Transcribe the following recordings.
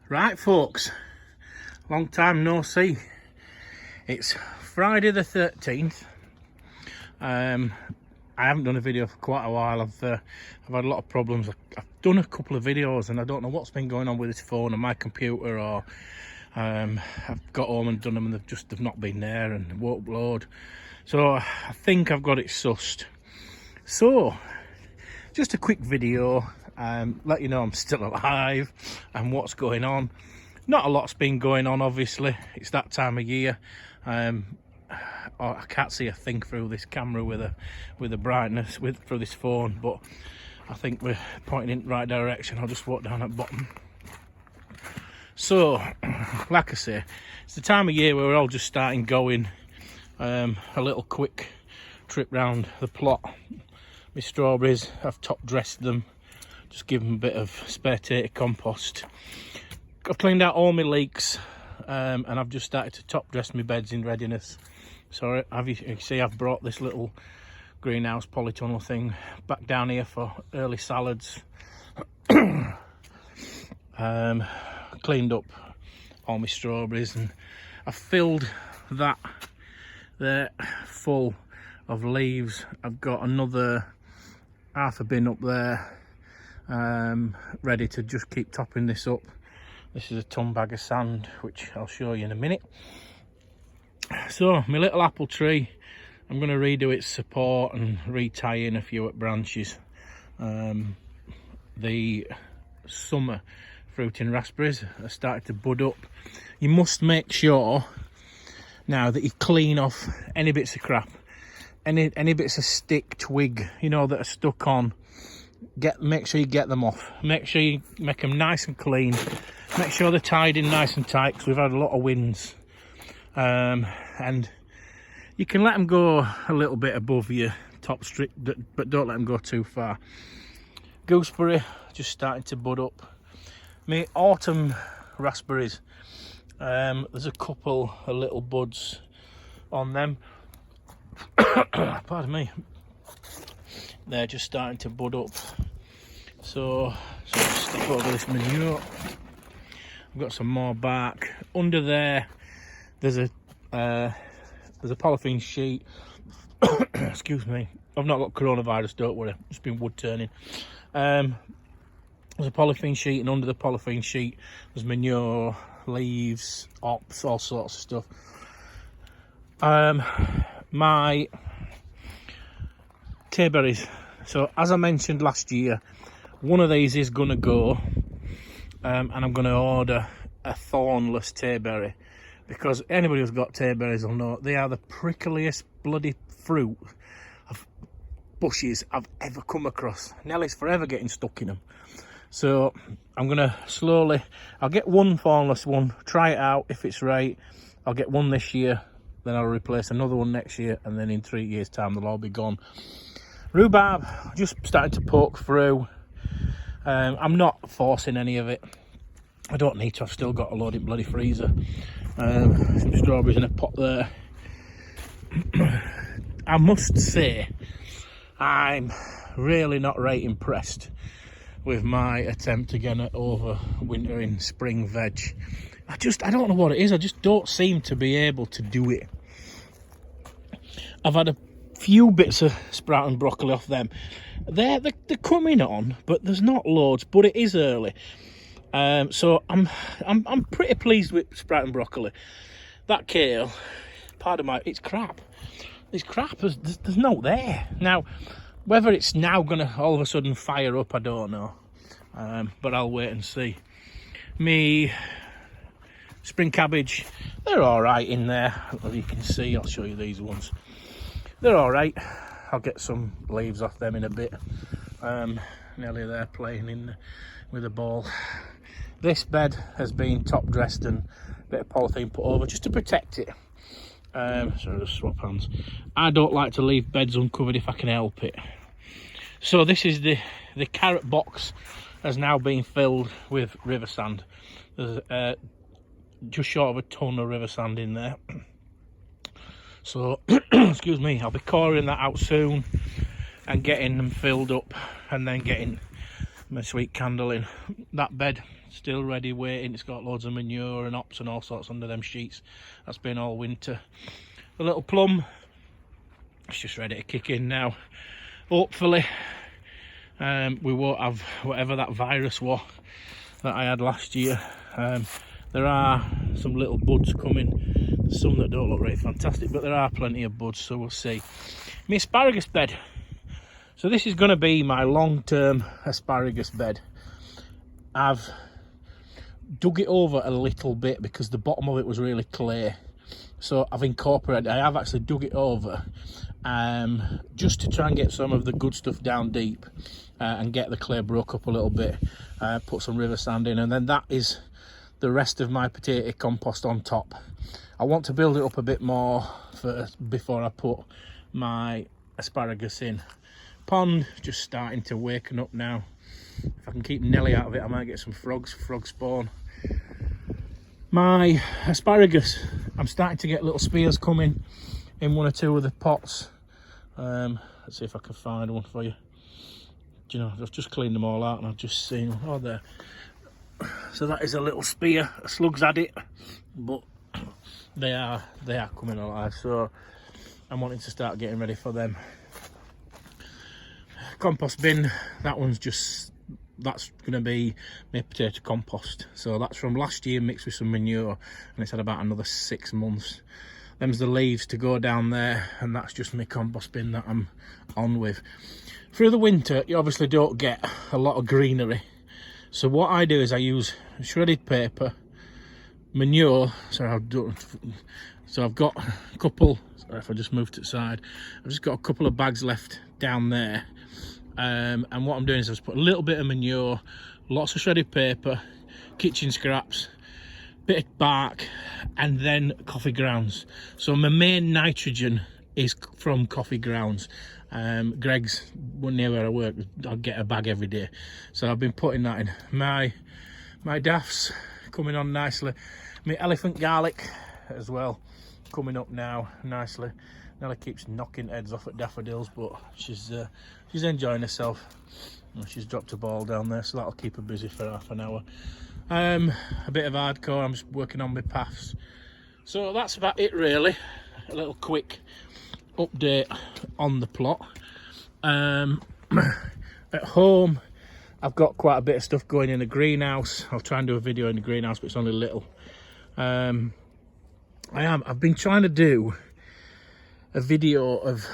Right folks, long time no see. It's Friday the 13th. I haven't done a video for quite a while. I've had a lot of problems. I've done a couple of videos and I don't know what's been going on with this phone and my computer, or I've got home and done them and they've not been there and won't upload. So I think I've got it sussed. So just a quick video, let you know I'm still alive and what's going on. Not a lot's been going on, obviously. It's that time of year. I can't see a thing through this camera with the brightness through this phone, but I think we're pointing in the right direction. I'll just walk down at the bottom. So, like I say, it's the time of year where we're all just starting going. A little quick trip round the plot. My strawberries, I've top dressed them, just give them a bit of spare tater compost. I've cleaned out all my leaks, and I've just started to top dress my beds in readiness. So you can see I've brought this little greenhouse polytunnel thing back down here for early salads. Cleaned up all my strawberries and I filled that there full of leaves. I've got another half a bin up there, ready to just keep topping this up. This is a ton bag of sand, which I'll show you in a minute. So my little apple tree, I'm going to redo its support and retie in a few branches. The summer fruiting raspberries are starting to bud up. You must make sure now that you clean off any bits of crap, any bits of stick, twig, you know, that are stuck on. Make sure you get them off. Make sure you make them nice and clean. Make sure they're tied in nice and tight, because we've had a lot of winds. And you can let them go a little bit above your top strip, but don't let them go too far. Gooseberry just starting to bud up. My autumn raspberries, there's a couple of little buds on them. Pardon me. They're just starting to bud up. So stick over this manure. I've got some more bark under there. There's a polythene sheet. Excuse me. I've not got coronavirus, don't worry. It's been wood turning. There's a polythene sheet, and under the polythene sheet there's manure, leaves, ops, all sorts of stuff. My tayberries. So as I mentioned last year, one of these is gonna go, and I'm gonna order a thornless tayberry, because anybody who's got tayberries will know they are the prickliest bloody fruit of bushes I've ever come across. Nellie's forever getting stuck in them. So I'm gonna slowly, I'll get one thornless one, try it out. If it's right, I'll get one this year, then I'll replace another one next year, and then in 3 years time they'll all be gone. Rhubarb just started to poke through. I'm not forcing any of it. I don't need to. I've still got a loaded bloody freezer. Some strawberries in a pot there. I must say, I'm really not right impressed with my attempt to get over winter in spring veg. I don't know what it is. I just don't seem to be able to do it. I've had a few bits of sprout and broccoli off them. They're coming on, but there's not loads. But it is early. So I'm pretty pleased with sprout and broccoli. That kale, it's crap. It's crap. There's no there now. Whether it's now gonna all of a sudden fire up, I don't know. But I'll wait and see. Me spring cabbage, they're all right in there. As you can see, I'll show you these ones. They're all right. I'll get some leaves off them in a bit. Nearly there playing with a ball. This bed has been top dressed and a bit of polythene put over just to protect it. So I'll just swap hands. I don't like to leave beds uncovered if I can help it. So this is the carrot box has now been filled with river sand. There's just short of a ton of river sand in there. So excuse me, I'll be coring that out soon and getting them filled up, and then getting my sweet candle in. That bed still ready, waiting. It's got loads of manure and hops and all sorts under them sheets. That's been all winter. The little plum, it's just ready to kick in now. Hopefully we won't have whatever that virus was that I had last year. There are some little buds coming. There's some that don't look really fantastic, but there are plenty of buds, so we'll see. My asparagus bed. So this is going to be my long-term asparagus bed. I've dug it over a little bit because the bottom of it was really clay. So I've incorporated, I have actually dug it over just to try and get some of the good stuff down deep and get the clay broke up a little bit. Put some river sand in, and then that is the rest of my potato compost on top. I want to build it up a bit more first before I put my asparagus in. Pond just starting to waken up now. If I can keep Nelly out of it, I might get some frog spawn. My asparagus, I'm starting to get little spears coming in one or two of the pots. Let's see if I can find one for you. Do you know, I've just cleaned them all out and I've just seen one. Oh, there. So that is a little spear. A slug's had it, but they are coming alive. So I'm wanting to start getting ready for them. Compost bin, that's going to be my potato compost. So that's from last year mixed with some manure, and it's had about another 6 months. Them's the leaves to go down there, and that's just my compost bin that I'm on with. Through the winter, you obviously don't get a lot of greenery. So what I do is I use shredded paper, manure. So I've got a couple. Sorry if I just moved to the side. I've just got a couple of bags left down there. And what I'm doing is I've just put a little bit of manure, lots of shredded paper, kitchen scraps, bit of bark, and then coffee grounds. So my main nitrogen is from coffee grounds. Greg's near where I work, I'll get a bag every day. So I've been putting that in. My daffs coming on nicely. My elephant garlic as well coming up now nicely. Nelly keeps knocking heads off at daffodils, but she's enjoying herself. She's dropped a ball down there, so that'll keep her busy for half an hour. A bit of hardcore, I'm just working on my paths. So that's about it really. A little quick update on the plot. At home, I've got quite a bit of stuff going in the greenhouse. I'll try and do a video in the greenhouse, but it's only little. I've been trying to do a video of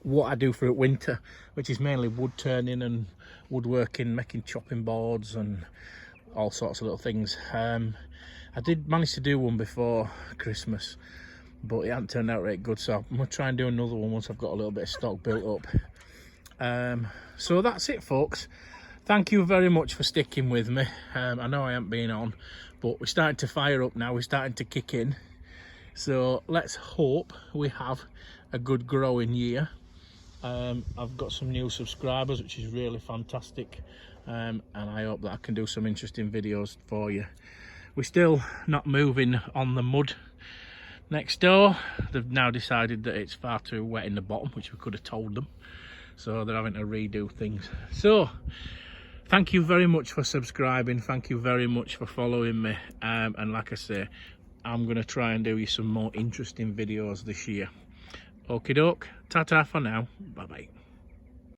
what I do for winter, which is mainly wood turning and woodworking, making chopping boards and all sorts of little things. I did manage to do one before Christmas, but it hasn't turned out right good, so I'm gonna try and do another one once I've got a little bit of stock built up. So that's it, folks. Thank you very much for sticking with me. I know I haven't been on, but we're starting to fire up now. We're starting to kick in. So let's hope we have a good growing year. I've got some new subscribers, which is really fantastic. And I hope that I can do some interesting videos for you. We're still not moving on the mud next door. They've now decided that it's far too wet in the bottom, which we could have told them. So they're having to redo things. So thank you very much for subscribing. Thank you very much for following me. And like I say, I'm going to try and do you some more interesting videos this year. Okie doke, ta-ta for now, bye-bye.